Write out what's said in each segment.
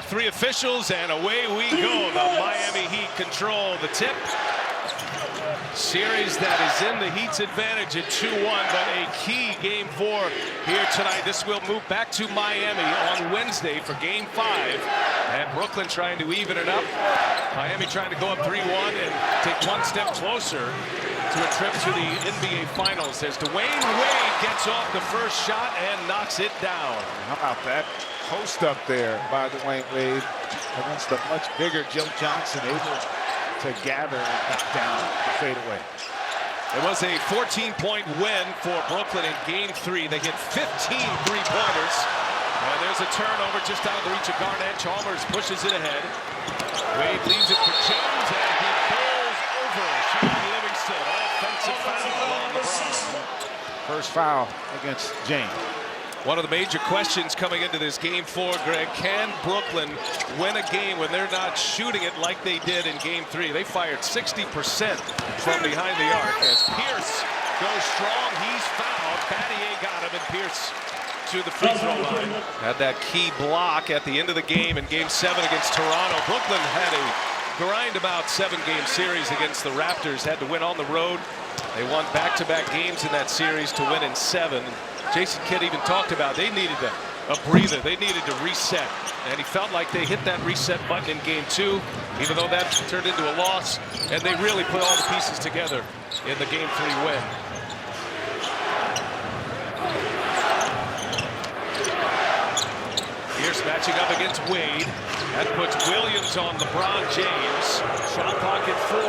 our three officials, and away we go. The Miami Heat control the tip. Series that is in the Heat's advantage at 2-1, but a key Game 4 here tonight. This will move back to Miami on Wednesday for Game 5. And Brooklyn trying to even it up. Miami trying to go up 3-1 and take one step closer to a trip to the NBA Finals. There's Dwyane Wade, gets off the first shot and knocks it down. How about that post up there by Dwyane Wade against the much bigger Johnson, able to gather and knock down the fadeaway. It was a 14-point win for Brooklyn in Game 3. They hit 15 three-pointers. And there's a turnover just out of the reach of Garnett. Chalmers pushes it ahead. Wade leaves it for James, and he bowls over Sean Livingston. Offensive foul on LeBron. First foul against James. One of the major questions coming into this Game 4, Greg, can Brooklyn win a game when they're not shooting it like they did in Game 3? They fired 60% from behind the arc as Pierce goes strong. He's fouled. Battier got him, and Pierce to the free throw line. Had that key block at the end of the game in Game 7 against Toronto. Brooklyn had a grind-about 7-game series against the Raptors. Had to win on the road. They won back-to-back games in that series to win in 7. Jason Kidd even talked about they needed a breather. They needed to reset. And he felt like they hit that reset button in Game 2, even though that turned into a loss. And they really put all the pieces together in the Game 3 win. Pierce matching up against Wade. That puts Williams on LeBron James. Shot clock at 4.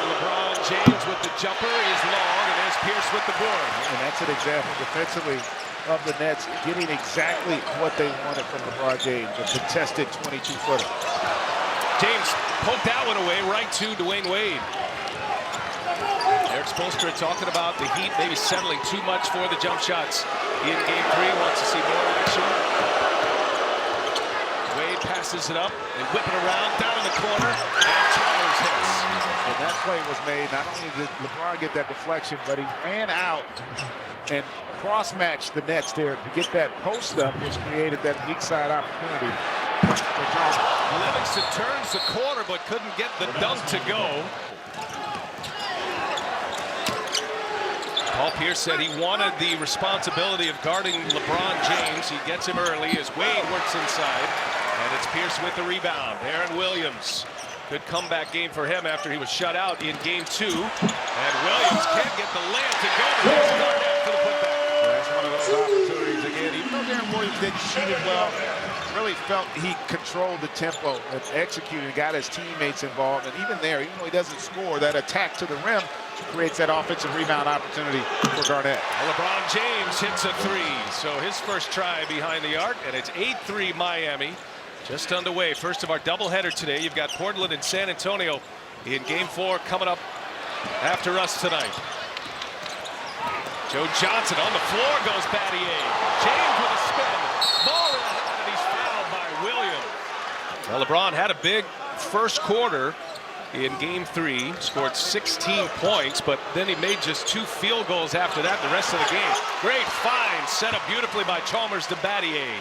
LeBron James with the jumper is long, and there's Pierce with the board. And that's an example defensively of the Nets getting exactly what they wanted from LeBron James, a contested 22-footer. James poked that one away right to Dwyane Wade. Eric Spoelstra talking about the Heat maybe settling too much for the jump shots in Game 3. Wants to see more action. Wade passes it up. They whip it around, down in the corner, and Chalmers hits. And that play was made, not only did LeBron get that deflection, but he ran out and cross-matched the Nets there to get that post up, which created that weak side opportunity for Johnson. Livingston turns the corner, but couldn't get the dunk to go. Paul Pierce said he wanted the responsibility of guarding LeBron James. He gets him early as Wade works inside. And it's Pierce with the rebound. Deron Williams. Good comeback game for him after he was shut out in Game 2. And Williams can't get the layup to go. There's Garnett for the putback. That's one of those opportunities again. Even though Deron Williams didn't shoot it well, really felt he controlled the tempo and executed, got his teammates involved. And even there, even though he doesn't score, that attack to the rim creates that offensive rebound opportunity for Garnett. LeBron James hits a 3. So his first try behind the arc, and it's 8-3 Miami. Just underway. First of our doubleheader today. You've got Portland and San Antonio in Game 4 coming up after us tonight. Joe Johnson on the floor goes Battier. James with a spin. Ball in the hand, and he's fouled by Williams. Well, LeBron had a big first quarter in Game 3, scored 16 points, but then he made just 2 field goals after that the rest of the game. Great find, set up beautifully by Chalmers to Battier.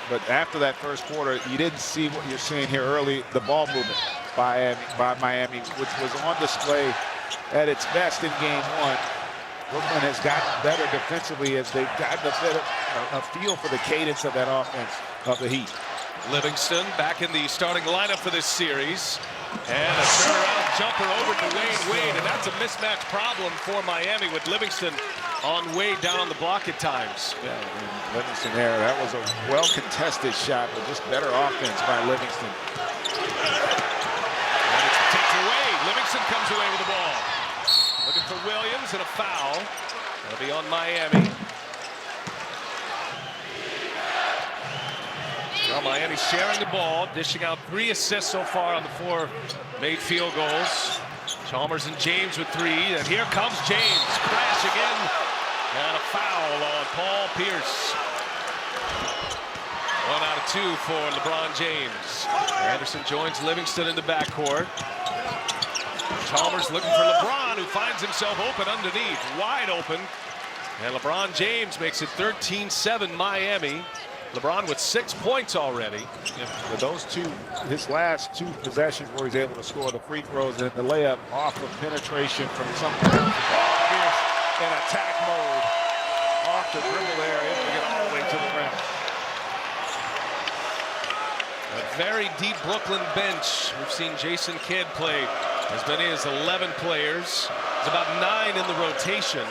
But after that first quarter, you didn't see what you're seeing here early, the ball movement by Miami, which was on display at its best in Game 1. Brooklyn has gotten better defensively as they've gotten a bit of a feel for the cadence of that offense of the Heat. Livingston back in the starting lineup for this series. And a turnaround jumper over to Dwyane Wade, and that's a mismatch problem for Miami with Livingston on Wade down the block at times. Yeah, and Livingston there, that was a well-contested shot, but just better offense by Livingston. And it's taken away. Livingston comes away with the ball. Looking for Williams and a foul. That'll be on Miami. Well, Miami sharing the ball, dishing out 3 assists so far on the 4 made field goals. Chalmers and James with 3, and here comes James. Crash again, and a foul on Paul Pierce. 1 out of 2 for LeBron James. Anderson joins Livingston in the backcourt. Chalmers looking for LeBron, who finds himself open underneath, wide open. And LeBron James makes it 13-7 Miami. LeBron with 6 points already. With those two, his last 2 possessions where he's able to score the free throws and the layup off of penetration from somewhere. In attack mode. Off the dribble there, able to get all the way to the rim. A very deep Brooklyn bench. We've seen Jason Kidd play as many as 11 players. There's about 9 in the rotation.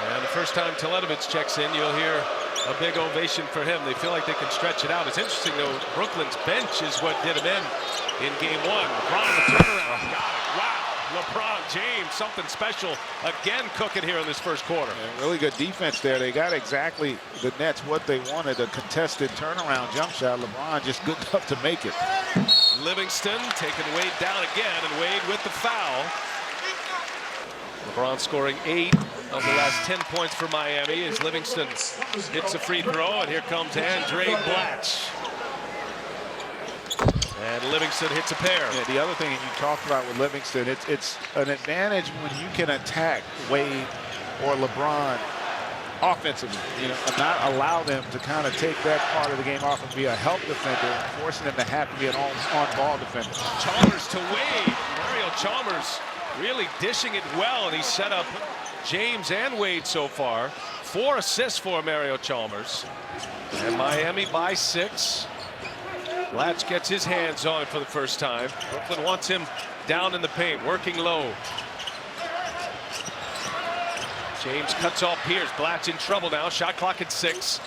And the first time Teletovic checks in, you'll hear a big ovation for him. They feel like they can stretch it out. It's interesting, though, Brooklyn's bench is what did him in game 1. LeBron, the turnaround. Got it. Wow. LeBron James, something special again cooking here in this first quarter. Yeah, really good defense there. They got exactly the Nets what they wanted, a contested turnaround jump shot. LeBron just good enough to make it. Livingston taking Wade down again, and Wade with the foul. LeBron scoring 8 of the last 10 points for Miami as Livingston hits a free throw, and here comes Andre Blatch. And Livingston hits a pair. Yeah, the other thing you talked about with Livingston, it's an advantage when you can attack Wade or LeBron offensively, and not allow them to kind of take that part of the game off and be a help defender, forcing them to have to be an on-ball defender. Chalmers to Wade. Mario Chalmers really dishing it well, and he set up James and Wade so far. 4 assists for Mario Chalmers. And Miami by 6. Blatch gets his hands on it for the first time. Brooklyn wants him down in the paint, working low. James cuts off Pierce. Blatch in trouble now. Shot clock at 6.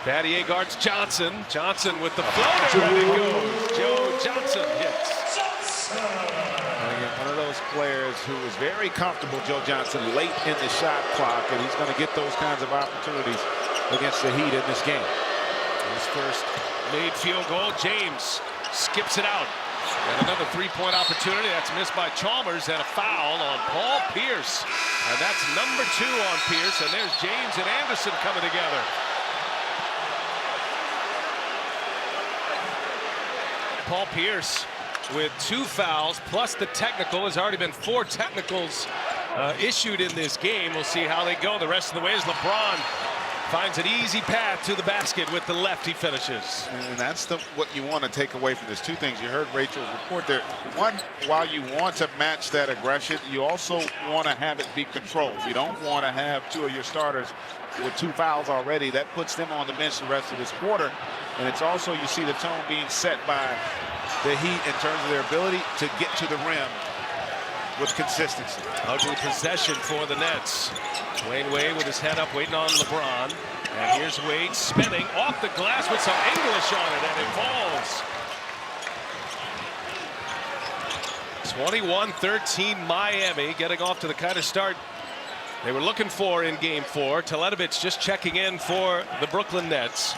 Battier guards Johnson. Johnson with the floater. And it goes. Joe Johnson hits. And again, one of those players who is very comfortable, Joe Johnson, late in the shot clock, and he's going to get those kinds of opportunities against the Heat in this game. His first made field goal. James skips it out. And another 3-point opportunity. That's missed by Chalmers, and a foul on Paul Pierce. And that's number 2 on Pierce. And there's James and Anderson coming together. Paul Pierce with 2 fouls plus the technical. Has already been 4 technicals issued in this game. We'll see how they go the rest of the way as LeBron finds an easy path to the basket with the left. He finishes. And that's what you want to take away from this. 2 things. You heard Rachel's report there. One, while you want to match that aggression, you also want to have it be controlled. You don't want to have 2 of your starters with 2 fouls already. That puts them on the bench the rest of this quarter. And it's also, you see the tone being set by the Heat in terms of their ability to get to the rim with consistency. Ugly possession for the Nets. Dwyane Wade with his head up waiting on LeBron. And here's Wade spinning off the glass with some English on it, and it falls. 21-13 Miami, getting off to the kind of start they were looking for in game 4. Teletovic just checking in for the Brooklyn Nets.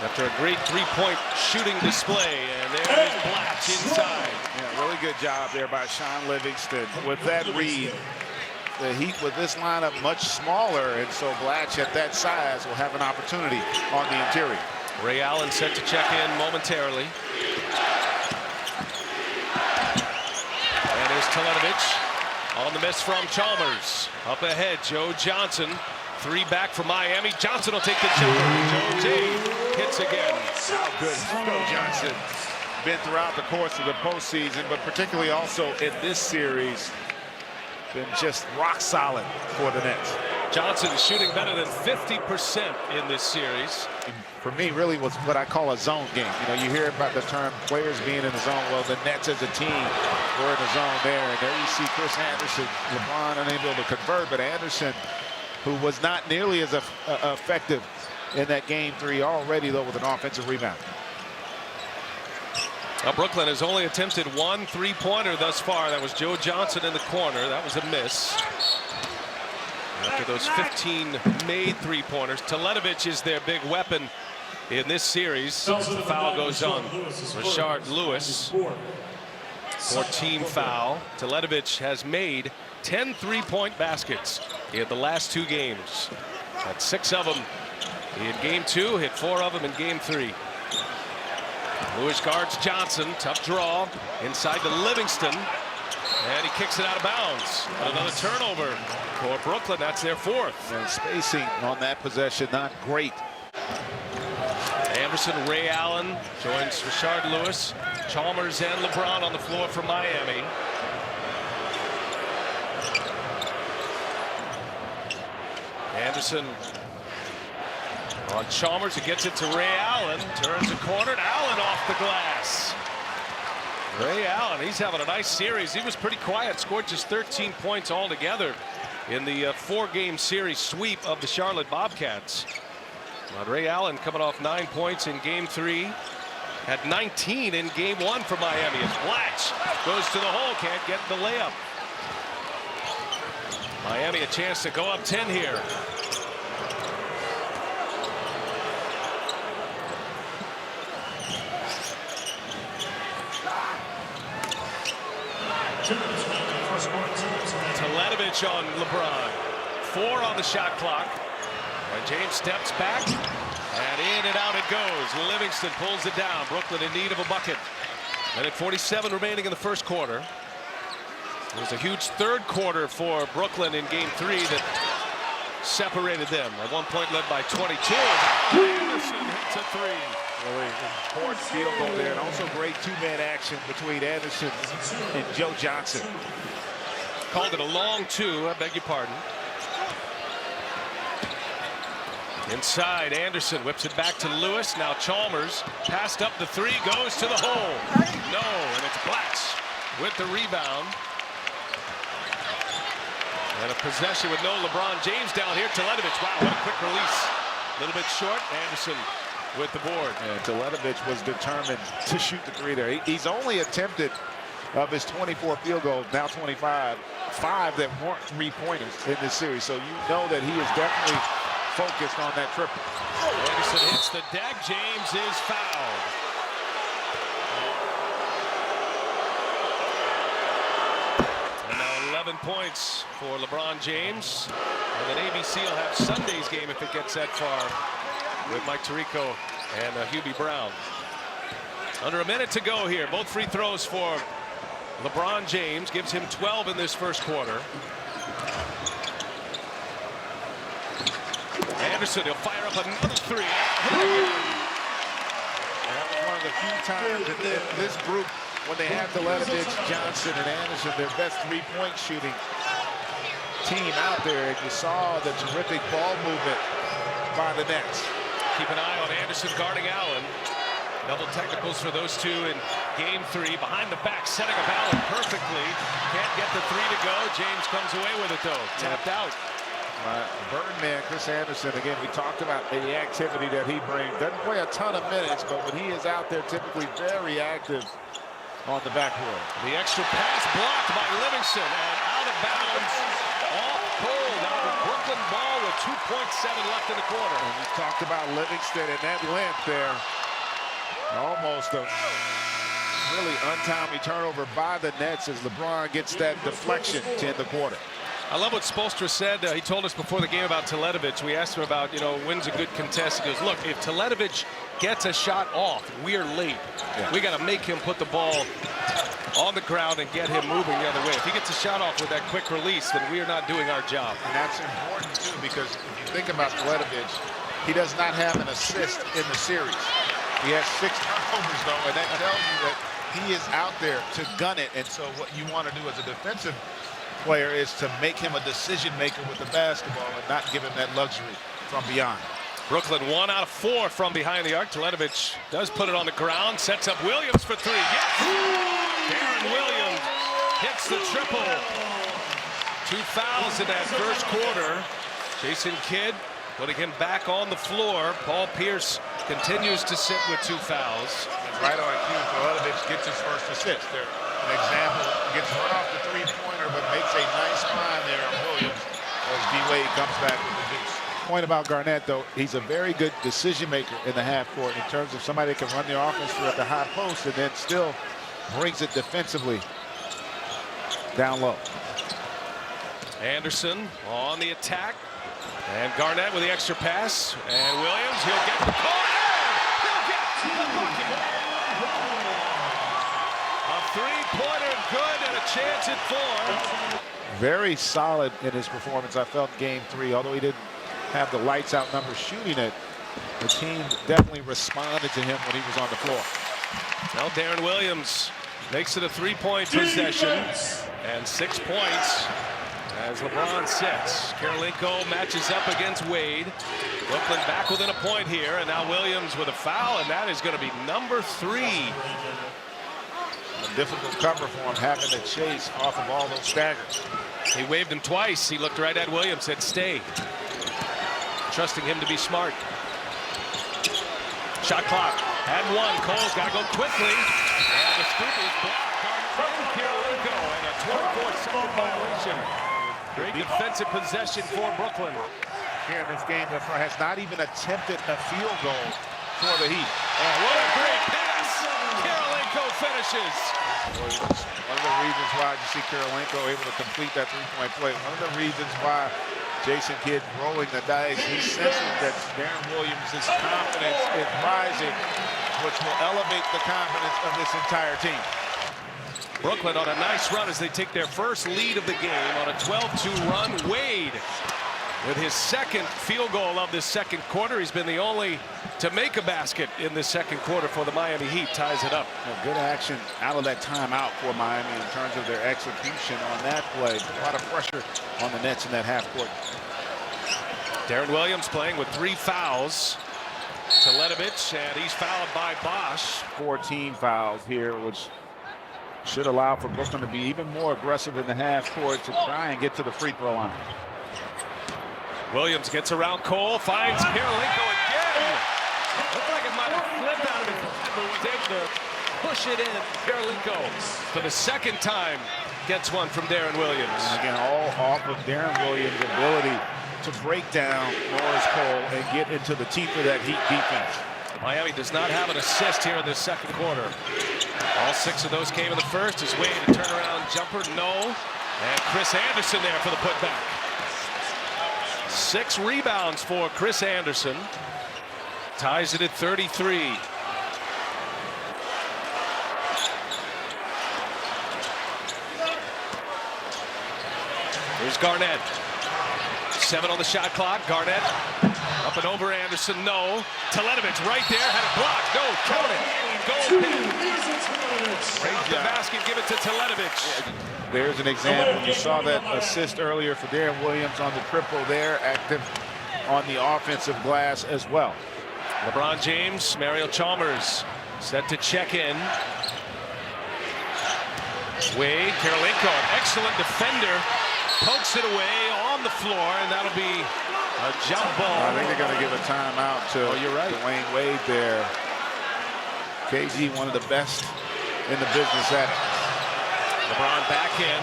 After a great 3-point shooting display, and there is Blatch inside. Yeah, really good job there by Sean Livingston with that read. The Heat with this lineup much smaller, and so Blatch at that size will have an opportunity on the interior. Ray Allen set to check in momentarily. And there's Teletovic on the miss from Chalmers. Up ahead, Joe Johnson. 3 back for Miami. Johnson will take the jumper. Joe James hits again. How good Joe Johnson been throughout the course of the postseason, but particularly also in this series, been just rock solid for the Nets. Johnson shooting better than 50% in this series. For me, really was what I call a zone game. You hear about the term players being in the zone. Well, the Nets as a team were in the zone there. And there you see Chris Anderson, LeBron unable to convert, but Anderson, who was not nearly as effective in that game 3 already, though, with an offensive rebound. Now, Brooklyn has only attempted 1 3-pointer thus far. That was Joe Johnson in the corner. That was a miss. After those 15 made 3-pointers, Teletovic is their big weapon in this series. The foul goes on Rashard Lewis for team foul. Teletovic has made 10 3-point baskets in the last 2 games. That's 6 of them in game 2, hit 4 of them in game 3. Lewis guards Johnson, tough draw inside to Livingston. And he kicks it out of bounds. Another turnover for Brooklyn. That's their fourth. And spacing on that possession, not great. Anderson, Ray Allen joins Rashard Lewis. Chalmers and LeBron on the floor for Miami. Anderson on Chalmers, who gets it to Ray Allen. Turns the corner, and Allen off the glass. Ray Allen, he's having a nice series. He was pretty quiet, scored just 13 points altogether in the four-game series sweep of the Charlotte Bobcats. But Ray Allen coming off 9 points in game 3. Had 19 in game 1 for Miami. As Blatch goes to the hole, can't get the layup. Miami a chance to go up 10 here. Teletovic on LeBron. 4 on the shot clock. And James steps back, and in and out it goes. Livingston pulls it down. Brooklyn in need of a bucket. Minute 47 remaining in the first quarter. It was a huge third quarter for Brooklyn in game 3 that separated them. At one point led by 22. Anderson hits a 3. Really important field goal there, and also great two-man action between Anderson and Joe Johnson. Called it a long 2, I beg your pardon. Inside, Anderson whips it back to Lewis. Now Chalmers passed up the 3, goes to the hole. No, and it's Blatch with the rebound. And a possession with no LeBron James down here. Teletovic, wow, what a quick release. A little bit short. Anderson with the board. And Teletovic was determined to shoot the 3 there. He's only attempted, of his 24 field goals, now 25, 5 that weren't 3-pointers in this series. So you know that he is definitely focused on that triple. Anderson hits the deck. James is fouled. And now 11 points for LeBron James. And then ABC will have Sunday's game if it gets that far with Mike Tirico and Hubie Brown. Under a minute to go here. Both free throws for LeBron James. Gives him 12 in this first quarter. Anderson, he'll fire up another 3. That was one of the few times that this group, when they have Teletovic, Johnson, and Anderson, their best 3-point shooting team out there, and you saw the terrific ball movement by the Nets. Keep an eye on Anderson guarding Allen. Double technicals for those two in game 3. Behind the back, setting up Allen perfectly. Can't get the 3 to go. James comes away with it, though. Tapped out. Birdman, Chris Anderson, again, we talked about the activity that he brings. Doesn't play a ton of minutes, but when he is out there, typically very active on the backboard. The extra pass blocked by Livingston and out of bounds. Off cold. Now the Brooklyn ball with 2.7 left in the quarter. And we talked about Livingston and that length there. Almost a really untimely turnover by the Nets as LeBron gets that deflection to end the quarter. I love what Spoelstra said. He told us before the game about Teletovic. We asked him about, when's a good contest. He goes, look, if Teletovic gets a shot off, we're late. Yeah. We got to make him put the ball on the ground and get him moving the other way. If he gets a shot off with that quick release, then we are not doing our job. And that's important, too, because if you think about Teletovic, he does not have an assist in the series. He has 6 turnovers, though, and that tells you that he is out there to gun it. And so what you want to do as a defensive player is to make him a decision maker with the basketball and not give him that luxury from beyond. Brooklyn 1 out of 4 from behind the arc. Teletovic does put it on the ground, sets up Williams for 3. Yes! Deron Williams hits the triple. 2 fouls in that first quarter. Jason Kidd putting him back on the floor. Paul Pierce continues to sit with 2 fouls. Right on cue, Teletovic gets his first assist. There, an example, gets run off the 3-pointer, but makes a nice find there on Williams as D-Wade comes back with the deuce. Point about Garnett, though, he's a very good decision maker in the half court in terms of somebody that can run the offense through at the high post and then still brings it defensively down low. Anderson on the attack. And Garnett with the extra pass. And Williams, he'll get the corner. He'll get the bucket. A 3-pointer good and a chance at 4. Very solid in his performance, I felt, in Game 3. Although he didn't have the lights out numbers shooting it, the team definitely responded to him when he was on the floor. Now Deron Williams makes it a 3-point possession and 6 points as LeBron sits. Karolinko matches up against Wade. Brooklyn back within a point here, and now Williams with a foul, and that is going to be number 3. A difficult cover for him, having to chase off of all those staggers. He waved him twice. He looked right at Williams, said stay. Trusting him to be smart. Shot clock at 1. Cole's got to go quickly. And the scoop is blocked from Karolinko, and a 24-second violation. Great defensive possession for Brooklyn. Here in this game, has not even attempted a field goal for the Heat. Oh, what a great pass! Karolinko finishes. One of the reasons why you see Karolinko able to complete that 3-point play. One of the reasons why Jason Kidd rolling the dice. He senses that Deron Williams' confidence is rising, which will elevate the confidence of this entire team. Brooklyn on a nice run as they take their first lead of the game on a 12-2 run. Wade with his second field goal of this second quarter. He's been the only to make a basket in the second quarter for the Miami Heat. Ties it up. Good action out of that timeout for Miami in terms of their execution on that play. A lot of pressure on the Nets in that half court. Deron Williams playing with 3 fouls. Teletovic, and he's fouled by Bosh. 14 fouls here, which should allow for Brooklyn to be even more aggressive in the half court to try and get to the free throw line. Williams gets around Cole, finds Karolinko again. Looked like it might have flipped out of his hand, but was able to push it in. Karolinko, for the second time, gets one from Deron Williams. And again, all off of Deron Williams' ability to break down Norris Cole and get into the teeth of that Heat defense. Miami does not have an assist here in this second quarter. All 6 of those came in the first. As Wade, a turnaround jumper, no. And Chris Anderson there for the putback. 6 rebounds for Chris Anderson. Ties it at 33. Here's Garnett. 7 on the shot clock. Garnett up and over Anderson. No. Teletovic right there. Had it blocked. No. Count it. Go right off the basket. Give it to Teletovic. There's an example. You saw that assist earlier for Deron Williams on the triple there. Active on the offensive glass as well. LeBron James, Mario Chalmers set to check in. Wade, Karolinko, an excellent defender. Pokes it away on the floor, and that'll be a jump ball. I think they're going to give a timeout to Dwyane Wade there. KG, one of the best in the business at it. LeBron back in.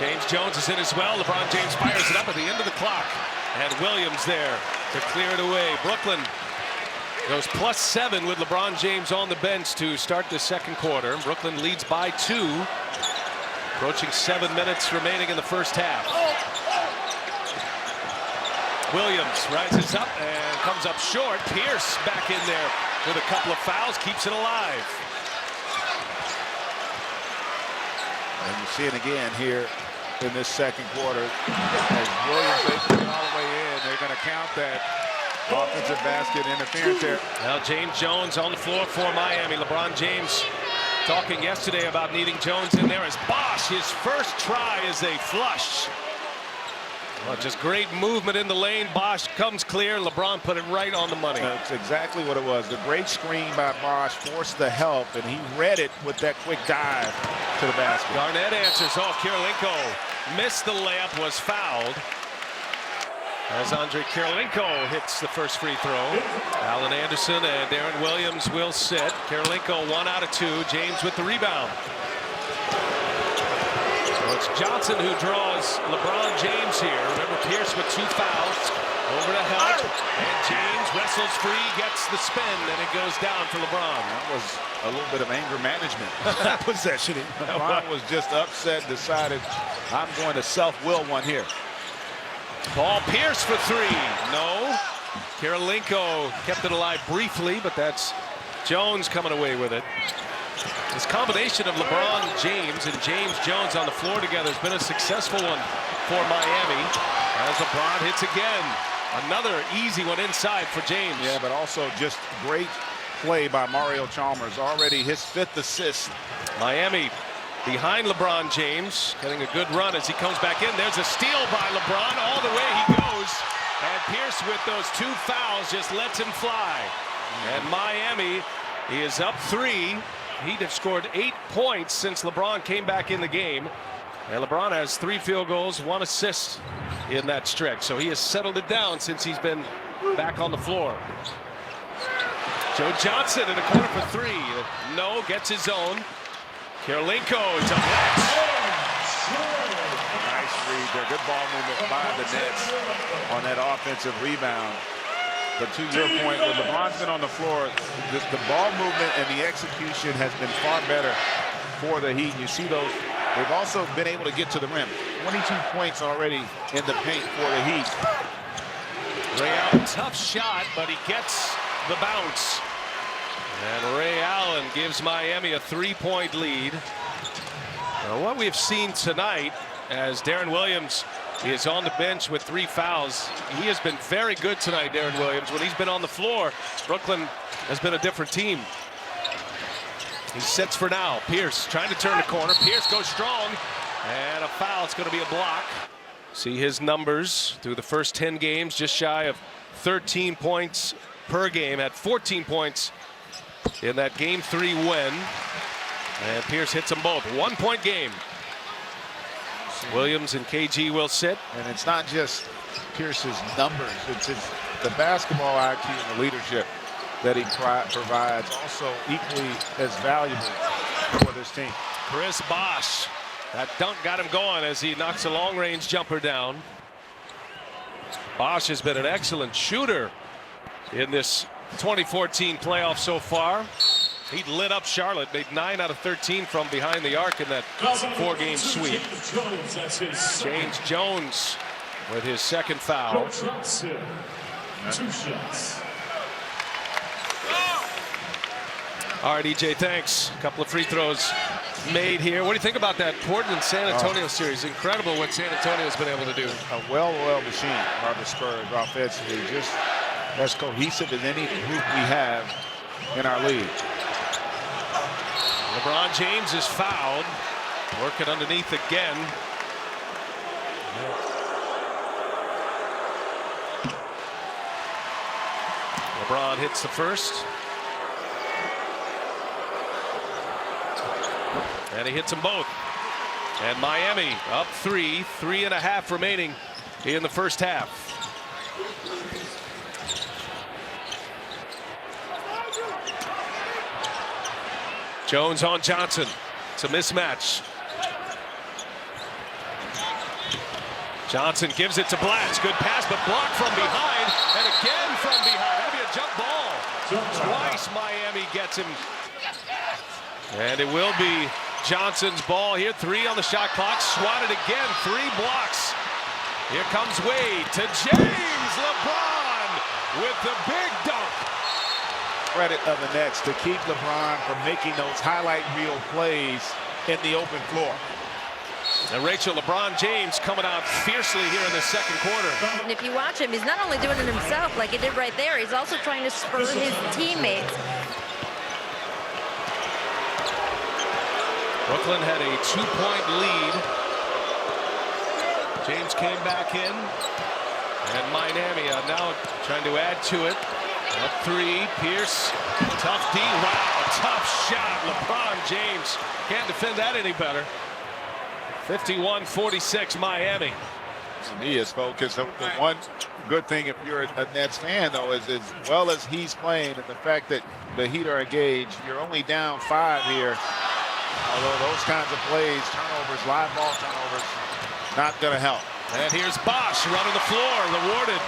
James Jones is in as well. LeBron James fires it up at the end of the clock. And Williams there to clear it away. Brooklyn goes +7 with LeBron James on the bench to start the second quarter. Brooklyn leads by 2. Approaching 7 minutes remaining in the first half. Williams rises up and comes up short. Pierce back in there with a couple of fouls, keeps it alive. And you see it again here in this second quarter. As Williams, they put it all the way in. They're going to count that offensive basket interference there. Now James Jones on the floor for Miami. LeBron James talking yesterday about needing Jones in there as Bosh, his first try is a flush. Well, just great movement in the lane. Bosh comes clear. LeBron put it right on the money. That's exactly what it was. The great screen by Bosh forced the help, and he read it with that quick dive to the basket. Garnett answers. Oh, Karolinko missed the layup, was fouled. As Andre Karolinko hits the first free throw. Allen Anderson and Deron Williams will sit. Karolinko 1 out of 2. James with the rebound. So it's Johnson who draws LeBron James here. Remember, Pierce with 2 fouls. Over to help. And James wrestles free, gets the spin, and it goes down for LeBron. That was a little bit of anger management. Possession. LeBron was just upset, decided, I'm going to self-will one here. Paul Pierce for 3. No. Karolinko kept it alive briefly, but that's Jones coming away with it. This combination of LeBron James and James Jones on the floor together has been a successful one for Miami. As LeBron hits again. Another easy one inside for James. Yeah, but also just great play by Mario Chalmers. Already his 5th assist. Miami behind LeBron James, getting a good run as he comes back in. There's a steal by LeBron. All the way he goes. And Pierce with those 2 fouls just lets him fly. And Miami is up 3. He'd have scored 8 points since LeBron came back in the game. And LeBron has 3 field goals, 1 assist in that stretch. So he has settled it down since he's been back on the floor. Joe Johnson in the corner for 3. No, gets his own. Kirilenko is up next. Nice read there. Good ball movement by the Nets on that offensive rebound. But to your point, when LeBron's been on the floor, the ball movement and the execution has been far better for the Heat. You see those. They've also been able to get to the rim. 22 points already in the paint for the Heat. Ray Allen, tough shot, but he gets the bounce. And Ray Allen gives Miami a 3-point lead. Now, what we've seen tonight, as Deron Williams is on the bench with 3 fouls, he has been very good tonight, Deron Williams. When he's been on the floor, Brooklyn has been a different team. He sits for now. Pierce trying to turn the corner. Pierce goes strong. And a foul. It's going to be a block. See his numbers through the first 10 games. Just shy of 13 points per game. Had 14 points in that Game 3 win. And Pierce hits them both. 1-point game. Williams and KG will sit. And it's not just Pierce's numbers. It's the basketball IQ and the leadership that he provides, also equally as valuable for this team. Chris Bosh, that dunk got him going as he knocks a long-range jumper down. Bosh has been an excellent shooter in this 2014 playoff so far. He lit up Charlotte, made 9 out of 13 from behind the arc in that 4-game sweep. James Jones with his 2nd foul. 2 shots. All right, EJ, thanks. A couple of free throws made here. What do you think about that Portland-San Antonio series? Incredible what San Antonio has been able to do. A well-oiled machine are the Spurs offensively, just as cohesive as any group we have in our league. LeBron James is fouled. Working underneath again. LeBron hits the first. And he hits them both. And Miami up 3, 3.5 remaining in the first half. Jones on Johnson. It's a mismatch. Johnson gives it to Blatch. Good pass, but blocked from behind. And again from behind. That'll be a jump ball. Twice Miami gets him. And it will be Johnson's ball here. 3 on the shot clock. Swatted again. 3 blocks. Here comes Wade to James. LeBron with the big dunk. Credit of the Nets to keep LeBron from making those highlight reel plays in the open floor. And Rachel, LeBron James coming out fiercely here in the 2nd quarter. And if you watch him, he's not only doing it himself like he did right there, he's also trying to spur his teammates. Brooklyn had a 2-point lead. James came back in. And Miami now trying to add to it. Up 3, Pierce, tough D, wow, tough shot. LeBron James can't defend that any better. 51-46 Miami. He is focused. The one good thing if you're a Nets fan, though, is as well as he's playing and the fact that the Heat are engaged, you're only down 5 here. Although those kinds of plays, turnovers, live ball turnovers, not going to help. And here's Bosh running the floor, rewarded.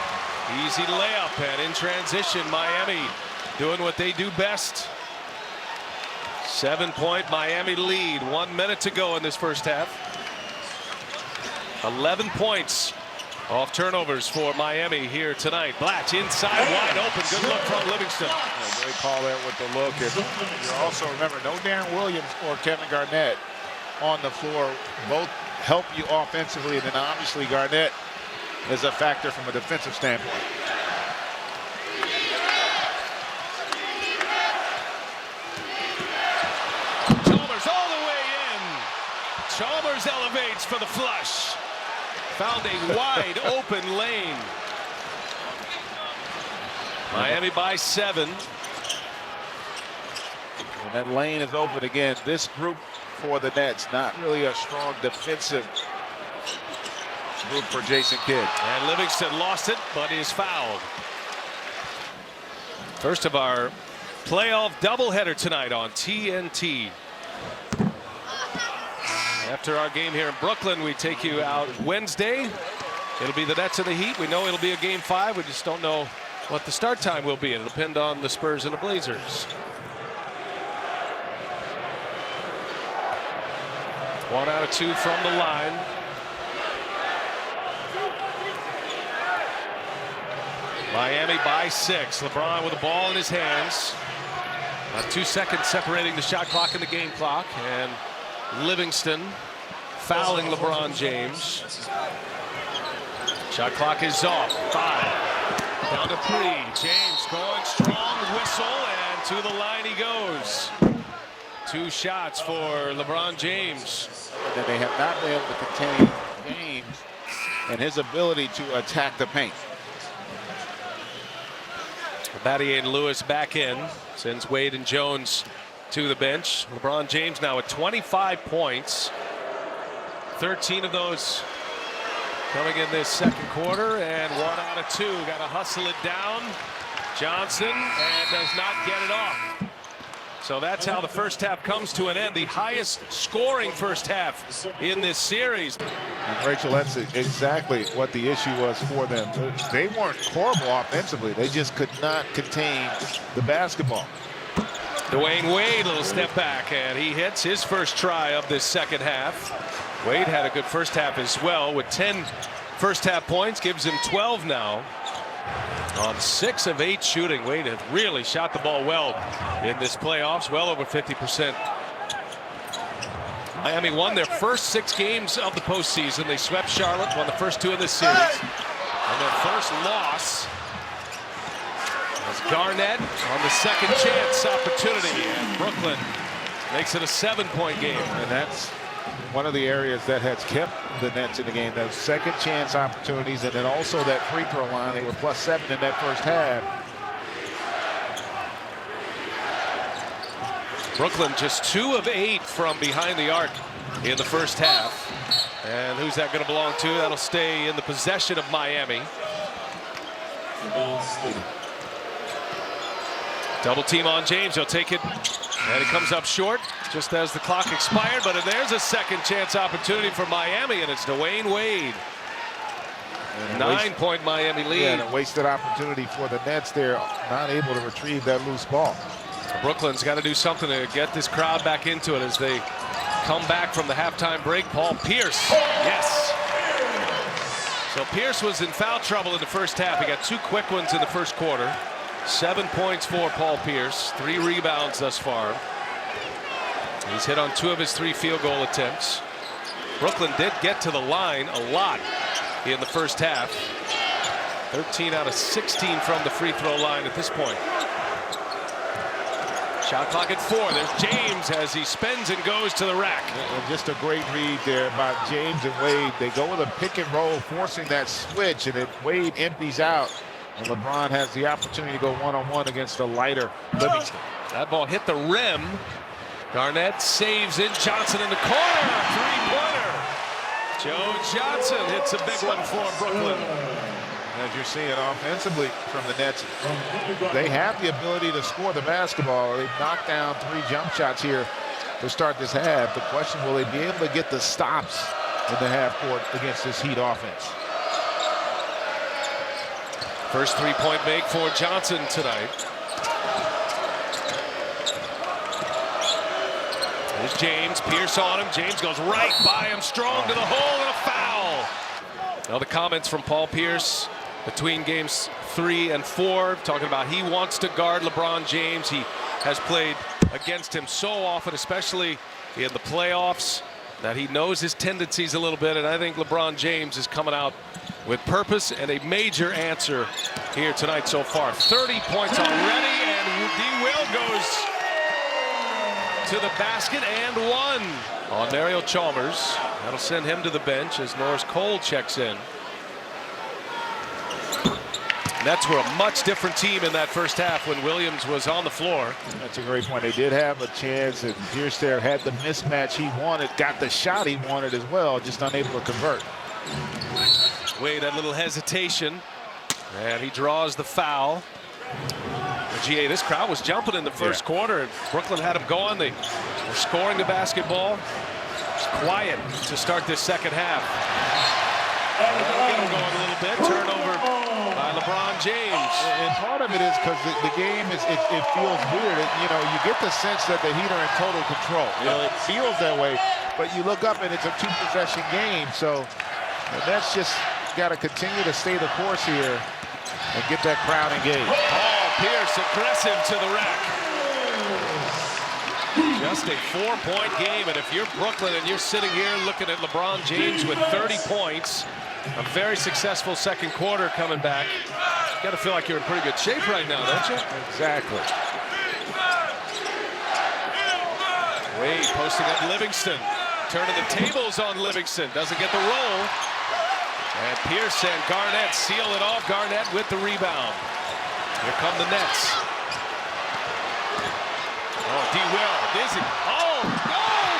Easy layup, and in transition, Miami doing what they do best. 7-point Miami lead. 1 minute to go in this first half. 11 points Off turnovers for Miami here tonight. Blatch inside, wide open. Good look from Livingston. Great call there with the look. And you also remember, no Deron Williams or Kevin Garnett on the floor. Both help you offensively, and then obviously Garnett is a factor from a defensive standpoint. Chalmers all the way in. Chalmers elevates for the flush. Found a wide open lane. Miami by 7. And that lane is open again. This group for the Nets, not really a strong defensive group for Jason Kidd. And Livingston lost it, but is fouled. First of our playoff doubleheader tonight on TNT. After our game here in Brooklyn, we take you out Wednesday. It'll be the Nets and the Heat. We know it'll be a game 5. We just don't know what the start time will be. It'll depend on the Spurs and the Blazers. 1 out of 2 from the line. Miami by 6. LeBron with the ball in his hands. About 2 seconds separating the shot clock and the game clock. And Livingston fouling LeBron James. Shot clock is off. 5. Down to 3. James going strong. Whistle, and to the line he goes. 2 shots for LeBron James. And they have not been able to contain James and his ability to attack the paint. Battier and Lewis back in. Sends Wade and Jones to the bench. LeBron James now at 25 points. 13 of those coming in this second quarter, and 1 out of 2. Got to hustle it down. Johnson, and does not get it off. So that's how the first half comes to an end. The highest scoring first half in this series. And Rachel, that's exactly what the issue was for them. They weren't horrible offensively. They just could not contain the basketball. Dwyane Wade, little step back, and he hits his first try of this second half. Wade had a good first half as well with 10 first half points, gives him 12 now. On 6 of 8 shooting, Wade has really shot the ball well in this playoffs, well over 50%. Miami won their first 6 games of the postseason. They swept Charlotte, won the first 2 of this series. And their first loss was Garnett on the second chance opportunity. And Brooklyn makes it a 7-point game. And that's one of the areas that has kept the Nets in the game, those second chance opportunities, and then also that free throw line. They were +7 in that first half. Brooklyn just 2 of 8 from behind the arc in the first half. And who's that going to belong to? That'll stay in the possession of Miami. Double team on James. He'll take it. And it comes up short just as the clock expired. But there's a second chance opportunity for Miami, and it's Dwyane Wade. 9-point Miami lead. Yeah, and a wasted opportunity for the Nets. They're not able to retrieve that loose ball. Brooklyn's got to do something to get this crowd back into it as they come back from the halftime break. Paul Pierce. Yes. So Pierce was in foul trouble in the first half. He got 2 quick ones in the first quarter. 7 points for Paul Pierce. 3 rebounds thus far. He's hit on 2 of his 3 field goal attempts. Brooklyn did get to the line a lot in the first half. 13 out of 16 from the free throw line at this point. Shot clock at 4. There's James as he spins and goes to the rack. And just a great read there by James and Wade. They go with a pick and roll, forcing that switch, and then Wade empties out. And LeBron has the opportunity to go one-on-one against a lighter Livingston. That ball hit the rim. Garnett saves it. Johnson in the corner. 3-pointer. Joe Johnson hits a big one for Brooklyn. As you're seeing offensively from the Nets, they have the ability to score the basketball. They've knocked down 3 jump shots here to start this half. The question, will they be able to get the stops in the half court against this Heat offense? First 3-point make for Johnson tonight. There's James. Pierce on him. James goes right by him, strong to the hole, and a foul. Now the comments from Paul Pierce between games 3 and 4, talking about he wants to guard LeBron James. He has played against him so often, especially in the playoffs, that he knows his tendencies a little bit. And I think LeBron James is coming out with purpose and a major answer here tonight so far. 30 points already, and D. Will goes to the basket and one on Mario Chalmers. That'll send him to the bench as Norris Cole checks in. Nets were a much different team in that first half when Williams was on the floor. That's a great point. They did have a chance, and Pierce there had the mismatch he wanted, got the shot he wanted as well, just unable to convert. Wade had a little hesitation, and he draws the foul. GA, this crowd was jumping in the first quarter, and Brooklyn had them going. They were scoring the basketball. It's quiet to start this second half. Get them going a little bit. Turnover by LeBron James. And part of it is because the game is, it feels weird. You know, you get the sense that the Heat are in total control. You know, it feels that way, but you look up and it's a 2-possession game. So that's just got to continue to stay the course here and get that crowd engaged. Paul Pierce aggressive to the rack. Just a 4-point game, and if you're Brooklyn and you're sitting here looking at LeBron James with 30 points, a very successful second quarter coming back, you got to feel like you're in pretty good shape right now, don't you? Exactly. Wade posting up Livingston, turning the tables on Livingston, doesn't get the roll. And Pierce and Garnett seal it off. Garnett with the rebound. Here come the Nets. Oh, D. Will, dizzy. Oh,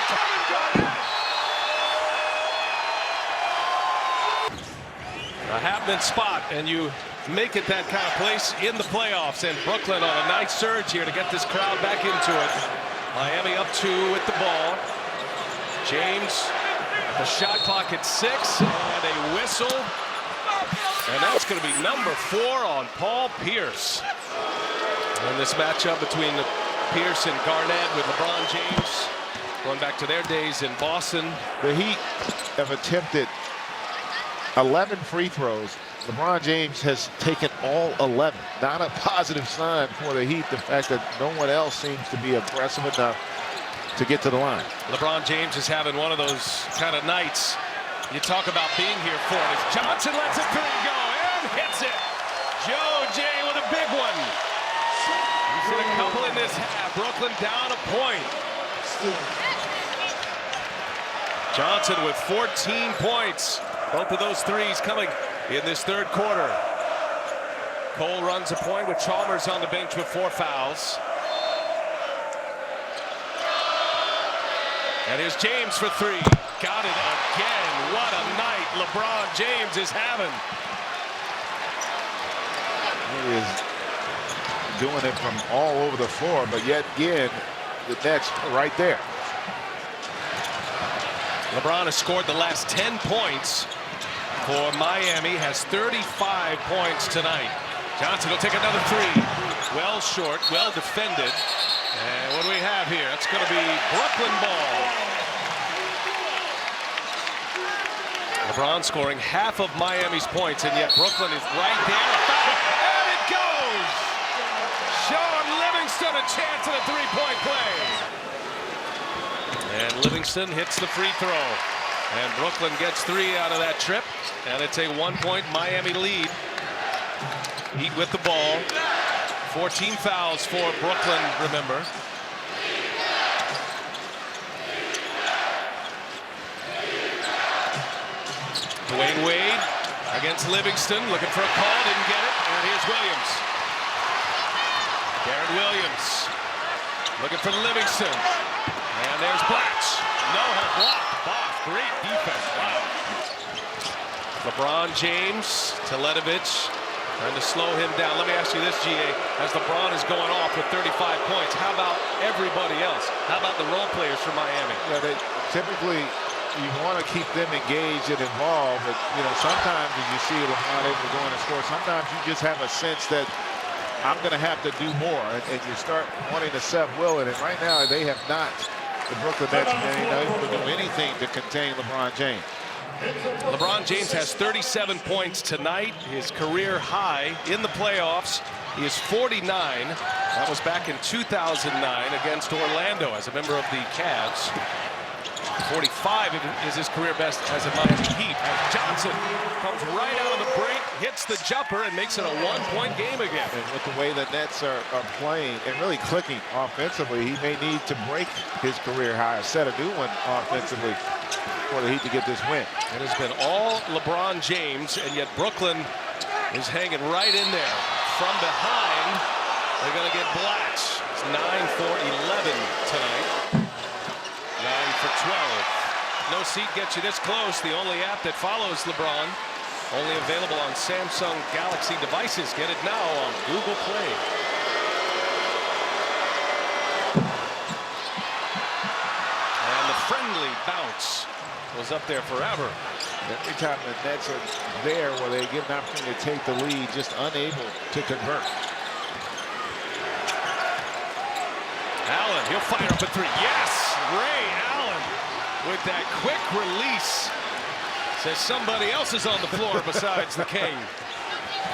Kevin Garnett! A happening spot, and you make it that kind of place in the playoffs. And Brooklyn on a nice surge here to get this crowd back into it. Miami up 2 with the ball. James, the shot clock at 6, and a whistle. And that's going to be number 4 on Paul Pierce. And this matchup between Pierce and Garnett with LeBron James, going back to their days in Boston. The Heat have attempted 11 free throws. LeBron James has taken all 11. Not a positive sign for the Heat, the fact that no one else seems to be aggressive enough to get to the line. LeBron James is having one of those kind of nights you talk about being here for it. As Johnson lets it go and hits it. Joe J with a big one. He's hit a couple in this half. Brooklyn down a point. Johnson with 14 points. Both of those threes coming in this third quarter. Cole runs a point with Chalmers on the bench with 4 fouls. And here's James for 3. Got it again. What a night LeBron James is having. He is doing it from all over the floor, but yet again, the Nets right there. LeBron has scored the last 10 points for Miami, has 35 points tonight. Johnson will take another 3. Well short, well defended. And what do we have here? That's going to be Brooklyn ball. LeBron scoring half of Miami's points, and yet Brooklyn is right there. And it goes! Sean Livingston a chance at a 3-point play. And Livingston hits the free throw. And Brooklyn gets 3 out of that trip. And it's a 1-point Miami lead. Heat with the ball. 14 fouls for Brooklyn, remember. Dwyane Wade against Livingston, looking for a call, didn't get it. And here's Williams. Deron Williams looking for Livingston. And there's Blatch. No block. Bosh, great defense. Wow. LeBron James, Teletovic, trying to slow him down. Let me ask you this, GA. As LeBron is going off with 35 points, how about everybody else? How about the role players for Miami? Yeah, they typically, you want to keep them engaged and involved, but you know, sometimes as you see LeBron able to go in and score, sometimes you just have a sense that I'm going to have to do more, and you start wanting to self-will it. And right now, they have not, the Brooklyn Nets, been able to do anything to contain LeBron James. LeBron James has 37 points tonight, his career high in the playoffs. He is 49. That was back in 2009 against Orlando as a member of the Cavs. 45 is his career best as a Miami Heat. As Johnson comes right out of the break, hits the jumper, and makes it a one-point game again. And with the way the Nets are playing and really clicking offensively, he may need to break his career high, set a new one offensively for the Heat to get this win. It has been all LeBron James, and yet Brooklyn is hanging right in there. From behind, they're going to get Blatch. It's 9 for 11 tonight. 9 for 12. No seat gets you this close. The only app that follows LeBron. Only available on Samsung Galaxy devices. Get it now on Google Play. And the friendly bounce was up there forever. Every time the Nets are there where they get an opportunity to take the lead, just unable to convert. Allen, he'll fire up a three. Yes, Ray Allen with that quick release. Says somebody else is on the floor besides the King.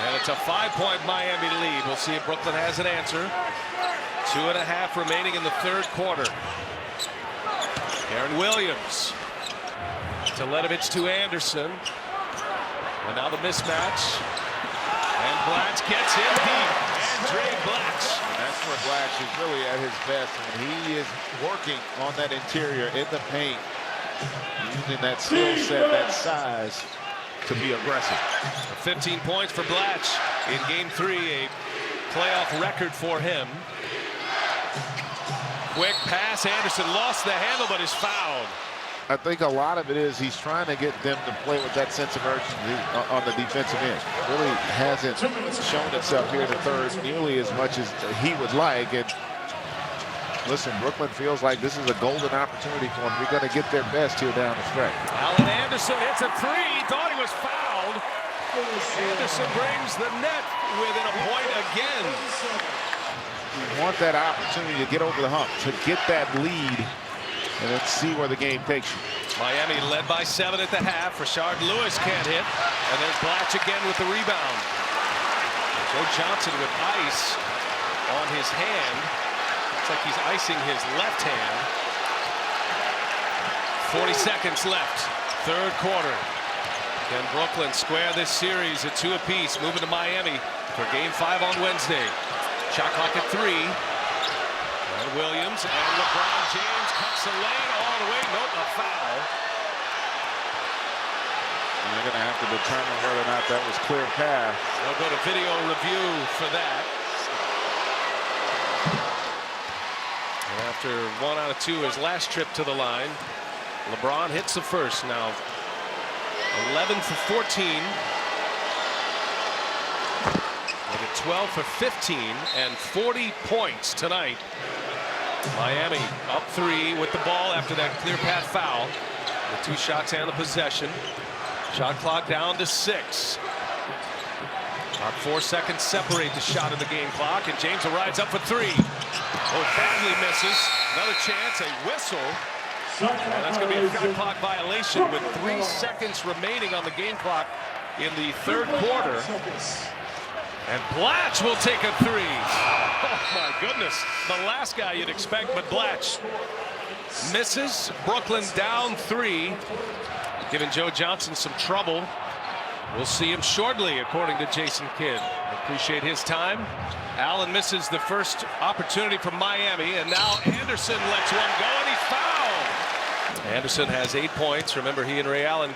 And it's a 5-point Miami lead. We'll see if Brooklyn has an answer. 2.5 remaining in the third quarter. Deron Williams to Ledovich to Anderson. And now the mismatch. And Blatch gets in deep. Andre Blatch. That's where Blatch is really at his best when he is working on that interior in the paint, using that skill set, that size to be aggressive. 15 points for Blatch in game 3, a playoff record for him. Quick pass, Anderson lost the handle but is fouled. I think a lot of it is he's trying to get them to play with that sense of urgency on the defensive end. Really hasn't shown itself here in the third nearly as much as he would like. And listen, Brooklyn feels like this is a golden opportunity for them. We're going to get their best here down the stretch. Allen Anderson hits a three. Thought he was fouled. Anderson brings the net within a point again. You want that opportunity to get over the hump, to get that lead, and then see where the game takes you. Miami led by 7 at the half. Rashard Lewis can't hit. And there's Blatch again with the rebound. Joe Johnson with ice on his hand. Looks like he's icing his left hand. 40 seconds left. Third quarter. Can Brooklyn square this series at 2 apiece? Moving to Miami for game 5 on Wednesday. Shot clock at 3. And Williams and LeBron James cuts the lane all the way. Nope, a foul. And they're going to have to determine whether or not that was clear pass. They'll go to video review for that. And after 1 out of 2, his last trip to the line, LeBron hits the first. Now 11 for 14. With a 12 for 15 and 40 points tonight. Miami up 3 with the ball after that clear path foul. With 2 shots and the possession. Shot clock down to 6. About 4 seconds separate the shot of the game clock, and James arrives up for 3. Oh, badly misses. Another chance, a whistle. And that's going to be a shot clock violation with 3 seconds remaining on the game clock in the third quarter. And Blatch will take a 3. Oh, my goodness. The last guy you'd expect, but Blatch misses. Brooklyn down 3. Giving Joe Johnson some trouble. We'll see him shortly, according to Jason Kidd. Appreciate his time. Allen misses the first opportunity from Miami, and now Anderson lets one go, and he's fouled. Anderson has 8 points. Remember, he and Ray Allen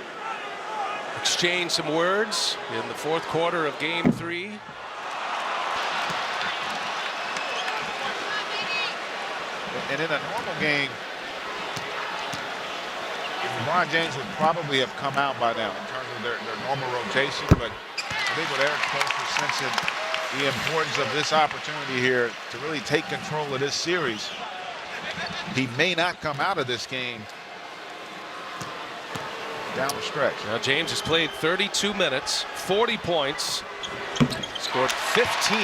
exchanged some words in the fourth quarter of game 3. And in a normal game, LeBron James would probably have come out by now in terms of their normal rotation, but I think with Eric Spoelstra sensing the importance of this opportunity here to really take control of this series, he may not come out of this game down the stretch. Now James has played 32 minutes, 40 points, scored 15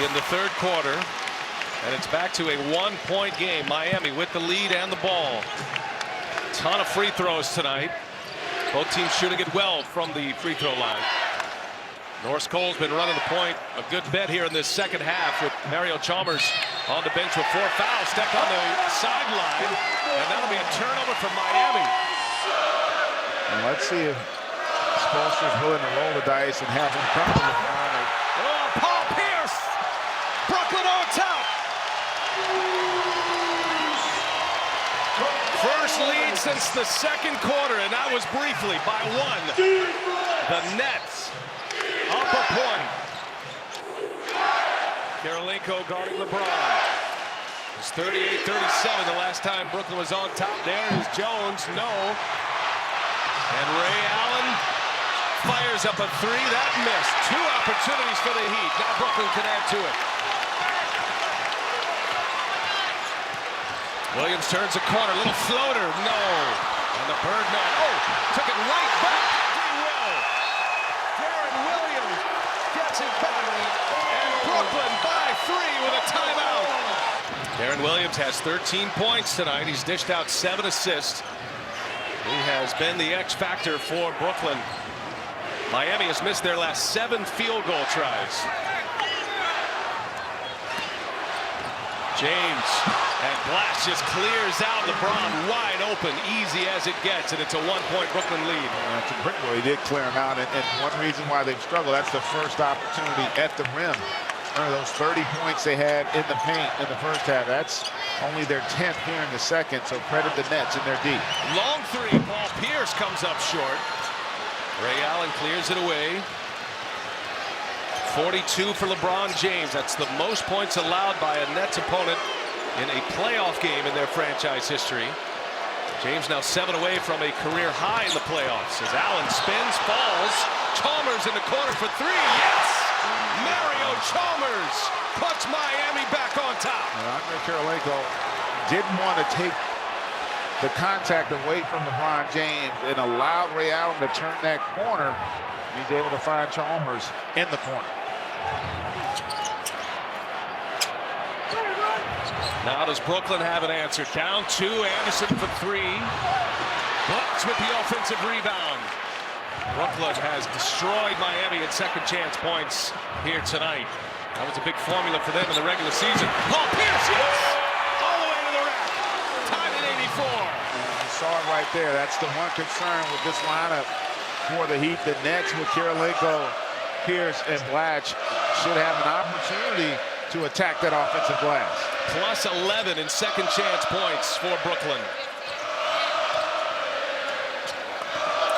in the third quarter, and it's back to a 1-point game. Miami with the lead and the ball. Ton of free throws tonight. Both teams shooting it well from the free throw line. Norris Cole's been running the point a good bit here in this second half with Mario Chalmers on the bench with 4 fouls. Stepped on the sideline, and that'll be a turnover for Miami. And let's see if Spoelstra's willing to roll the dice and have him come to LeBron. Oh, Paul Pierce! Brooklyn on top! First lead since the second quarter, and that was briefly by 1. The Nets up a point. Karolinko guarding LeBron. It's 38-37 the last time Brooklyn was on top. There is Jones, no. And Ray Allen fires up a 3, that missed. 2 opportunities for the Heat. Now Brooklyn can add to it. Williams turns the corner, little floater, no. And the Birdman, took it right back. Deron Williams gets it back. And Brooklyn by 3 with a timeout. Deron Williams has 13 points tonight. He's dished out 7 assists. He has been the X factor for Brooklyn. Miami has missed their last 7 field goal tries. James, and Blash just clears out. LeBron wide open, easy as it gets, and it's a 1-point Brooklyn lead. That's a brick. Well, he did clear him out, and one reason why they've struggled, that's the first opportunity at the rim. Those 30 points they had in the paint in the first half, that's only their 10th here in the second, so credit the Nets in their D. Long 3, Paul Pierce comes up short. Ray Allen clears it away. 42 for LeBron James. That's the most points allowed by a Nets opponent in a playoff game in their franchise history. James now 7 away from a career high in the playoffs as Allen spins, falls. Chalmers in the corner for 3. Yes! Mario Chalmers puts Miami back on top. And Andre Karolinko didn't want to take the contact away from LeBron James and allowed Ray Allen to turn that corner. He's able to find Chalmers in the corner. Now does Brooklyn have an answer? Down 2, Anderson for 3. Bucks with the offensive rebound. Brooklyn has destroyed Miami at second chance points here tonight. That was a big formula for them in the regular season. Paul Pierce, yes! All the way to the rack. Tied at 84. You saw it right there. That's the one concern with this lineup for the Heat. The Nets with Karolinko, Pierce, and Blatch should have an opportunity to attack that offensive glass. Plus 11 in second chance points for Brooklyn.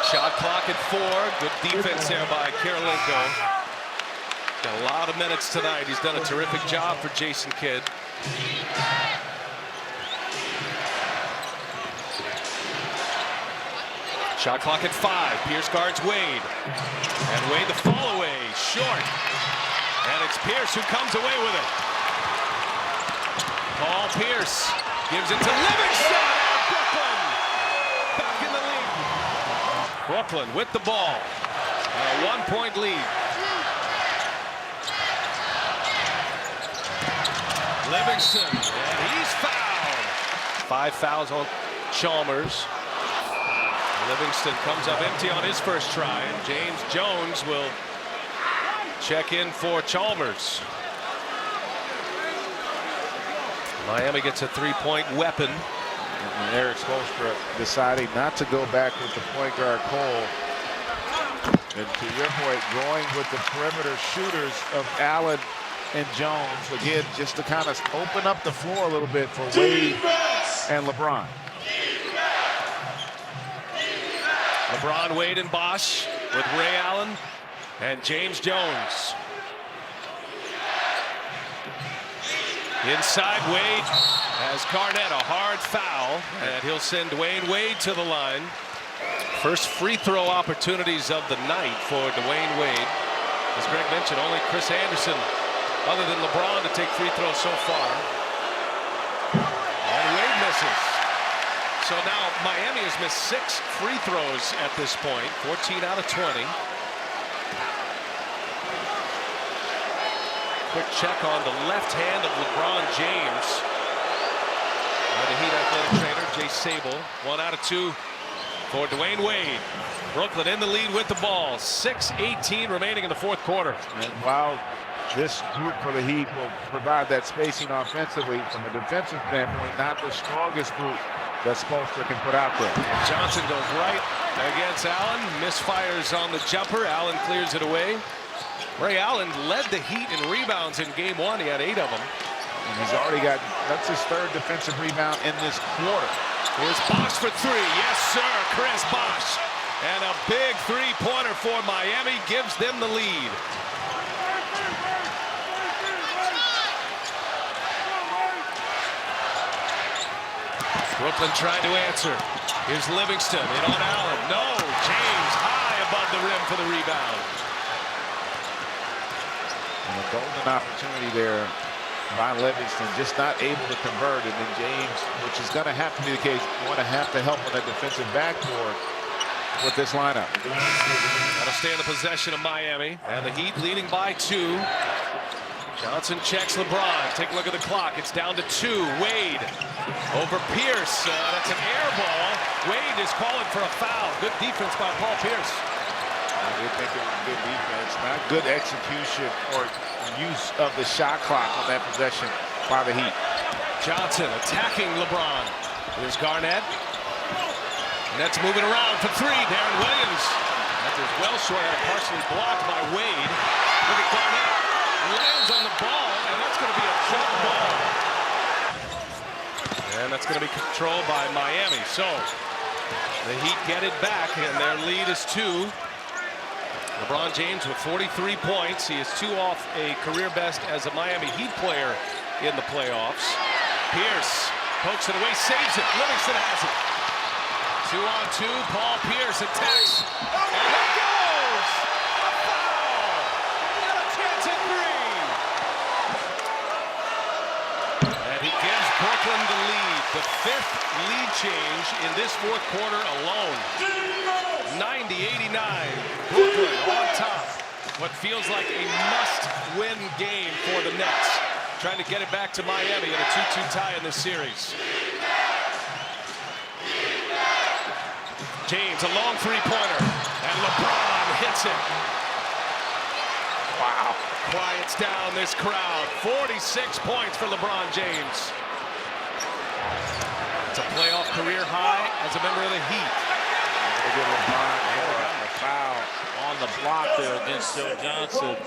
Shot clock at 4. Good defense there by Karolinko. Got a lot of minutes tonight. He's done a terrific job for Jason Kidd. Shot clock at 5. Pierce guards Wade. And Wade the fall away. Short. And it's Pierce who comes away with it. Paul Pierce gives it to Livingston. And Brooklyn back in the lead. Brooklyn with the ball. And a 1-point lead. Livingston. And he's fouled. 5 fouls on Chalmers. Livingston comes up empty on his first try, and James Jones will check in for Chalmers. Miami gets a 3-point weapon. And Eric Spoelstra deciding not to go back with the point guard Cole. And to your point, going with the perimeter shooters of Allen and Jones. Again, just to kind of open up the floor a little bit for Wade and LeBron. LeBron, Wade, and Bosh with Ray Allen and James Jones. Inside, Wade has Garnett, a hard foul, and he'll send Dwyane Wade to the line. First free throw opportunities of the night for Dwyane Wade. As Greg mentioned, only Chris Anderson, other than LeBron, to take free throws so far. And Wade misses. So now Miami has missed 6 free throws at this point, 14 out of 20. Quick check on the left hand of LeBron James. By the Heat athletic trainer, Jay Sable. 1 out of 2 for Dwyane Wade. Brooklyn in the lead with the ball. 6:18 remaining in the fourth quarter. And while this group for the Heat will provide that spacing offensively, from a defensive standpoint, not the strongest group that Spoelstra can put out there. Johnson goes right against Allen. Misfires on the jumper. Allen clears it away. Ray Allen led the Heat in rebounds in game one. He had 8 of them. And he's already got, that's his 3rd defensive rebound in this quarter. Here's Bosh for 3. Yes, sir. Chris Bosh. And a big three-pointer for Miami gives them the lead. Brooklyn trying to answer. Here's Livingston in on Allen. No, James high above the rim for the rebound. And a golden opportunity there by Livingston, just not able to convert. And then James, which is going to have to be the case, want to have to help on that defensive backboard with this lineup. That'll stay in the possession of Miami. And the Heat leading by 2. Johnson checks LeBron. Take a look at the clock. It's down to 2. Wade over Pierce. That's an air ball. Wade is calling for a foul. Good defense by Paul Pierce. I did think it was good defense. Not good execution or use of the shot clock on that possession by the Heat. Johnson attacking LeBron. Here's Garnett. Nets moving around for 3. Deron Williams. That is well short and partially blocked by Wade. Look at Garnett. Lands on the ball, and that's going to be a jump ball. And that's going to be controlled by Miami. So the Heat get it back, and their lead is 2. LeBron James with 43 points. He is 2 off a career best as a Miami Heat player in the playoffs. Pierce pokes it away, saves it. Livingston has it. 2-on-2. Paul Pierce attacks. And there goes! A foul! And a chance at 3. And he gives Brooklyn the lead. The 5th lead change in this fourth quarter alone. 90-89. Brooklyn on top. What feels like a must-win game for the Nets. Trying to get it back to Miami in a 2-2 tie in this series. James, a long three-pointer. And LeBron hits it. Wow. Quiets down this crowd. 46 points for LeBron James. It's a playoff career high as a member of the Heat. Get LeBron a foul on the block there against Joe Johnson,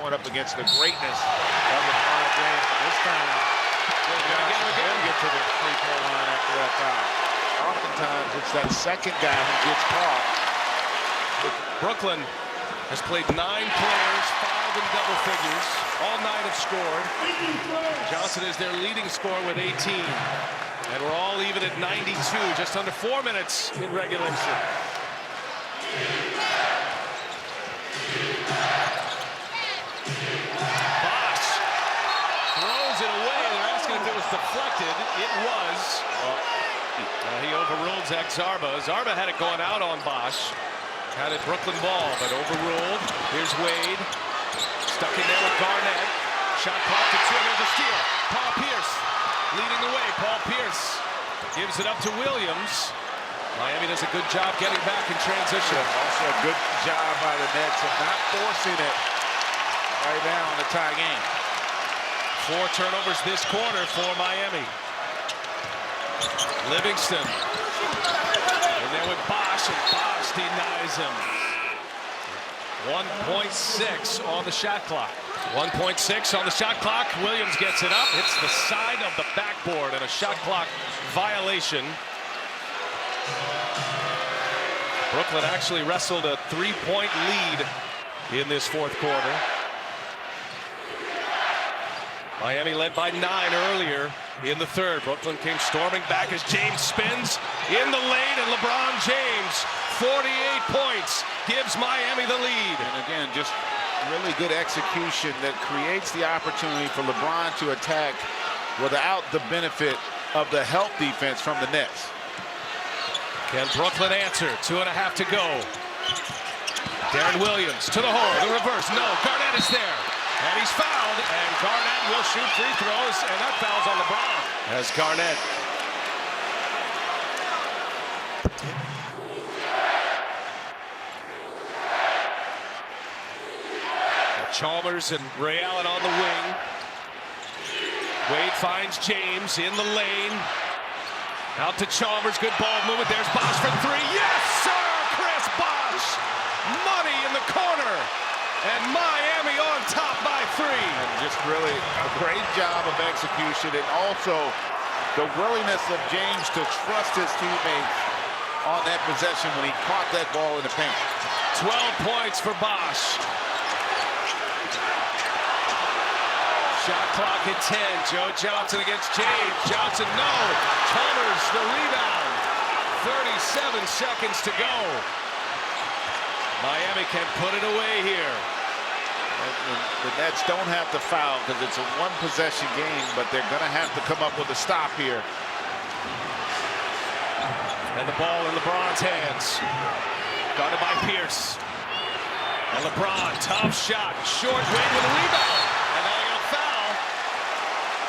going up against the greatness of LeBron James. And this time, Joe Johnson will get to the free-throw line after that foul. Oftentimes, it's that second guy who gets caught. Brooklyn has played 9 players, 5 in double figures. All 9 have scored. Johnson is their leading scorer with 18. And we're all even at 92, just under 4 minutes in regulation. Bosh throws it away. They're asking if it was deflected. It was. He overruled Zach Zarba. Zarba had it going out on Bosh. Had it Brooklyn ball, but overruled. Here's Wade. Stuck in there with Garnett. Shot clock to 2. There's a steal. Paul Pierce leading the way. Paul Pierce gives it up to Williams. Miami does a good job getting back in transition. Also a good job by the Nets of not forcing it right now in the tie game. 4 turnovers this quarter for Miami. Livingston. And then with Bosh, and Bosh denies him. 1.6 on the shot clock. 1.6 on the shot clock. Williams gets it up. Hits the side of the backboard and a shot clock violation. Brooklyn actually wrestled a 3-point lead in this fourth quarter. Miami led by 9 earlier in the third. Brooklyn came storming back as James spins in the lane, and LeBron James, 48 points, gives Miami the lead. And again, just really good execution that creates the opportunity for LeBron to attack without the benefit of the help defense from the Nets. Can Brooklyn answer? 2.5 to go. Deron Williams to the hole. The reverse. No, Garnett is there. And he's fouled. And Garnett will shoot free throws. And that foul's on LeBron. As Garnett Chalmers and Ray Allen on the wing. Wade finds James in the lane. Out to Chalmers, good ball movement. There's Bosh for three. Yes, sir, Chris Bosh. Money in the corner. And Miami on top by three. And just really a great job of execution, and also the willingness of James to trust his teammates on that possession when he caught that ball in the paint. 12 points for Bosh. Shot clock at 10. Joe Johnson against James. Johnson, no. Chalmers, the rebound. 37 seconds to go. Miami can put it away here. The Nets don't have to foul because it's a one-possession game, but they're going to have to come up with a stop here. And the ball in LeBron's hands. Guarded by Pierce. And LeBron, tough shot. Short, Wade with a rebound. And now a foul.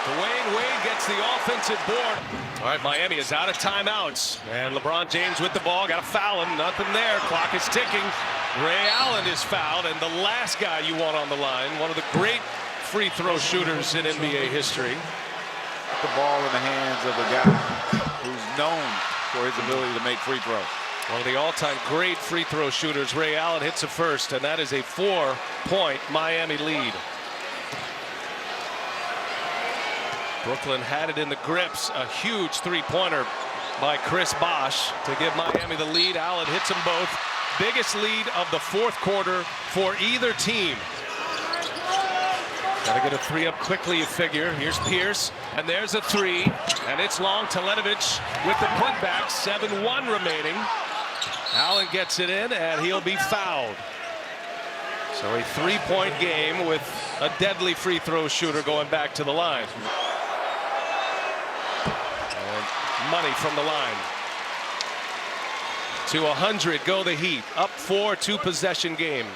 Dwyane Wade gets the offensive board. All right, Miami is out of timeouts. And LeBron James with the ball. Got to foul him. Nothing there. Clock is ticking. Ray Allen is fouled. And the last guy you want on the line, one of the great free throw shooters in NBA history. The ball in the hands of a guy who's known for his ability to make free throws. One of the all-time great free throw shooters. Ray Allen hits it first, and that is a 4-point Miami lead. Brooklyn had it in the grips. A huge three-pointer by Chris Bosh to give Miami the lead. Allen hits them both. Biggest lead of the fourth quarter for either team. Got to get a three up quickly, you figure. Here's Pierce, and there's a three, and it's long. Telenovich with the putback. 7-1 remaining. Allen gets it in, and he'll be fouled. So a three-point game with a deadly free throw shooter going back to the line. And money from the line. To 100 go the Heat. Up 4, 2-possession game.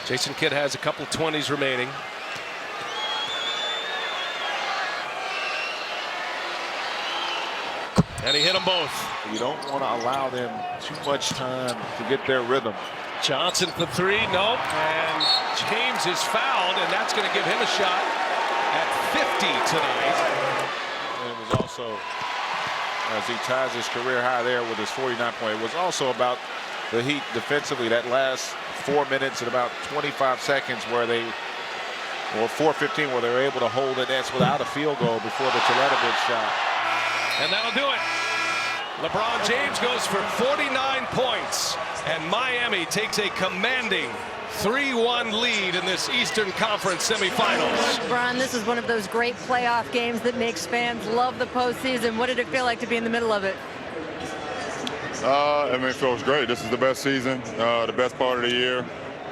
Jason Kidd has a couple 20s remaining. And he hit them both. You don't want to allow them too much time to get their rhythm. Johnson for three, nope. And James is fouled, and that's going to give him a shot at 50 tonight. And it was also, as he ties his career high there with his 49 point, it was also about the Heat defensively. That last 4 minutes and about 25 seconds where they, or 4:15, where they were able to hold the Nets without a field goal before the Telenovich shot. And that'll do it. LeBron James goes for 49 points, and Miami takes a commanding 3-1 lead in this Eastern Conference semifinals. Bron, this is one of those great playoff games that makes fans love the postseason. What did it feel like to be in the middle of it? I mean, it feels great. This is the best season, the best part of the year,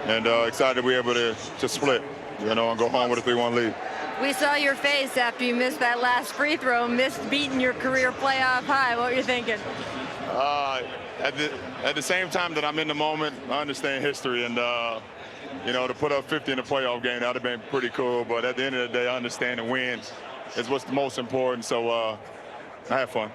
and excited to be able to split, you know, and go home with a 3-1 lead. We saw your face after you missed that last free throw, missed beating your career playoff high. What were you thinking? At the same time that I'm in the moment, I understand history, and you know, to put up 50 in a playoff game, that would have been pretty cool. But at the end of the day, I understand the win is what's the most important. So I had fun.